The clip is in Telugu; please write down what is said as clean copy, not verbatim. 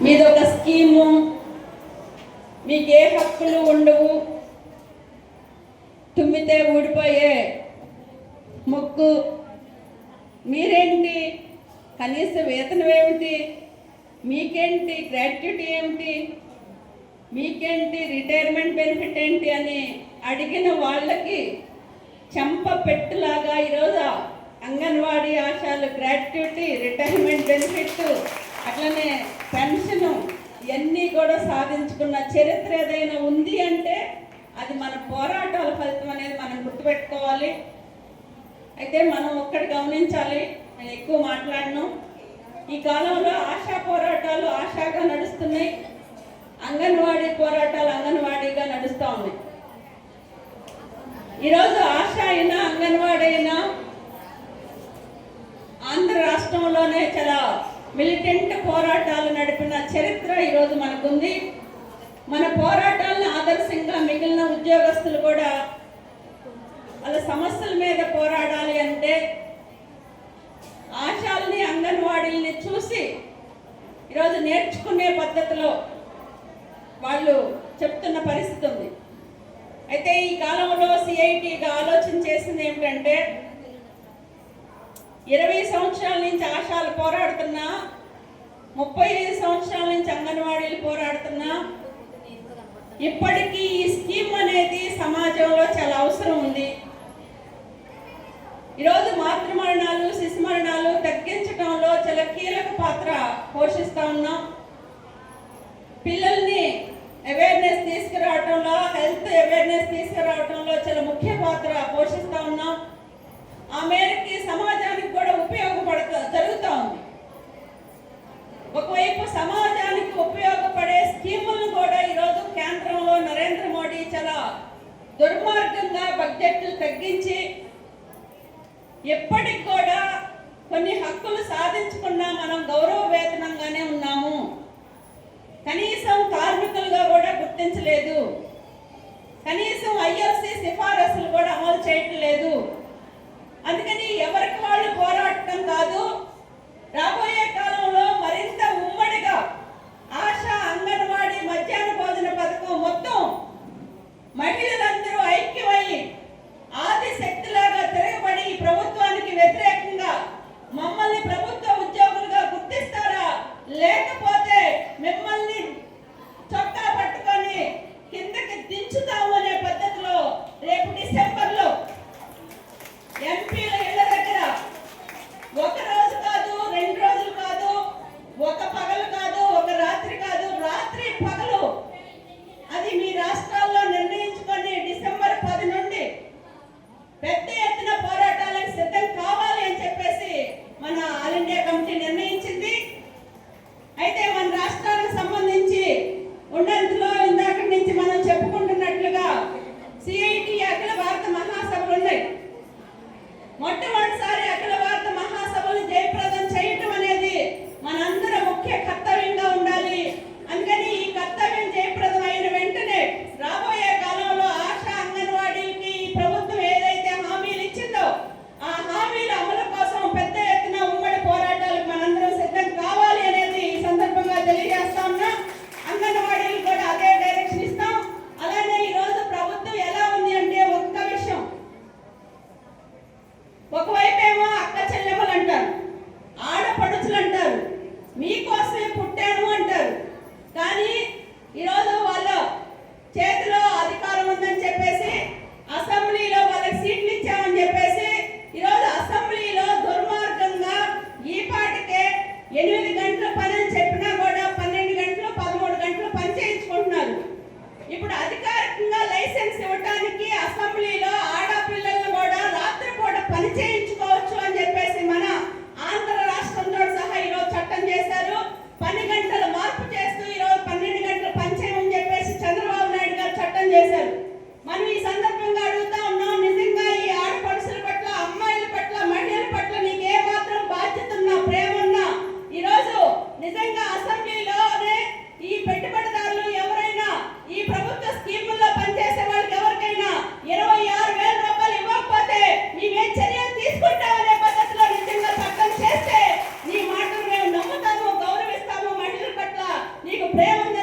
మీదొక స్కీము, మీకే హక్కులు ఉండవు, తుమ్మితే ఊడిపోయే ముక్కు, మీరేంటి కనీస వేతనం ఏమిటి, మీకేంటి గ్రాట్యుటీ ఏమిటి, మీకేంటి రిటైర్మెంట్ బెనిఫిట్ ఏంటి అని అడిగిన వాళ్ళకి చెంప పెట్టులాగా ఈరోజు అంగన్వాడీ ఆశాలు గ్రాట్యుటీ, రిటైర్మెంట్ బెనిఫిట్, అట్లనే పెన్షను ఇవన్నీ కూడా సాధించుకున్న చరిత్ర ఏదైనా ఉంది అంటే అది మన పోరాటాల ఫలితం అనేది మనం గుర్తుపెట్టుకోవాలి. అయితే మనం ఒక్కటి గమనించాలి, నేను ఎక్కువ మాట్లాడను. ఈ కాలంలో ఆశా పోరాటాలు ఆశాగా నడుస్తున్నాయి, అంగన్వాడీ పోరాటాలు అంగన్వాడీగా నడుస్తూ ఉన్నాయి. ఈరోజు ఆశ అయినా అంగన్వాడీ అయినా ఆంధ్ర రాష్ట్రంలోనే చాలా మిలిటెంట్ పోరాటాలు నడిపిన చరిత్ర ఈరోజు మనకుంది. మన పోరాటాలను ఆదర్శంగా మిగిలిన ఉద్యోగస్తులు కూడా వాళ్ళ సమస్యల మీద పోరాడాలి అంటే ఆశాలని అంగన్వాడీల్ని చూసి ఈరోజు నేర్చుకునే పద్ధతిలో వాళ్ళు చెప్తున్న పరిస్థితి ఉంది. అయితే ఈ కాలంలో సిఐటిగా ఆలోచన చేసింది ఏమిటంటే 20 సంవత్సరాల నుంచి ఆశాలు పోరాడుతున్నా, 35 సంవత్సరాల నుంచి అంగన్వాడీలు పోరాడుతున్నా, ఇప్పటికీ ఈ స్కీమ్ అనేది సమాజంలో చాలా అవసరం ఉంది. ఈరోజు మాతృమరణాలు, శిశు మరణాలు తగ్గించడంలో చాలా కీలక పాత్ర పోషిస్తూ ఉన్నాం. పిల్లల్ని అవేర్నెస్ తీసుకురావడంలో, హెల్త్ అవేర్నెస్ తీసుకురావడంలో చాలా ముఖ్య పాత్ర పోషిస్తూ ఉన్నాం. ఆ మేరకి సమాజానికి కూడా జరుగుతూ ఉంది. ఒకవైపు సమాజానికి ఉపయోగపడే స్కీములను కూడా ఈరోజు కేంద్రంలో నరేంద్ర మోడీ చాలా దుర్మార్గంగా బడ్జెట్లు తగ్గించి ఎప్పటికి కూడా కొన్ని హక్కులు సాధించుకున్నా మనం గౌరవ వేతనంగానే ఉన్నాము, కనీసం కార్మికులుగా కూడా గుర్తించలేదు, కనీసం ఐఎల్సి సిఫారసులు కూడా అమలు చేయటం లేదు. అందుకని ఎవరికి వాళ్ళు పోరాటం కాదు, రాబోయే కాలంలో మరింత ఉమ్మడిగా ఆశా అంగన్వాడీ మధ్యాహ్న భోజన పథకం మొత్తం మహిళలందరూ ఐక్యమయ్యి ఆది శక్తిలాగా తిరగబడి ఈ ప్రభుత్వానికి వ్యతిరేకంగా మమ్మల్ని ప్రభుత్వ ఉద్యోగులుగా గుర్తిస్తారా, లేకపోతే మిమ్మల్ని చొక్కా పట్టుకొని కిందకి దించుతాము అనే పద్ధతిలో రేపు డిసెంబర్లో ఎంపీల ఇళ్ల దగ్గర ఒక రోజు కాదు, 2 రోజులు కాదు, ఒక పగలు కాదు, ఒక రాత్రి కాదు, రాత్రి పగలు అది మీ రాష్ట్రాల్లో నిర్ణయించుకొని డిసెంబర్ 10 నుండి పెద్ద ఎత్తున పోరాటాలకు సిద్ధం కావాలి అని చెప్పేసి మన ఆల్ ఇండియా కమిటీ నిర్ణయించింది. అయితే మన రాష్ట్రానికి సంబంధించి ప్రేమ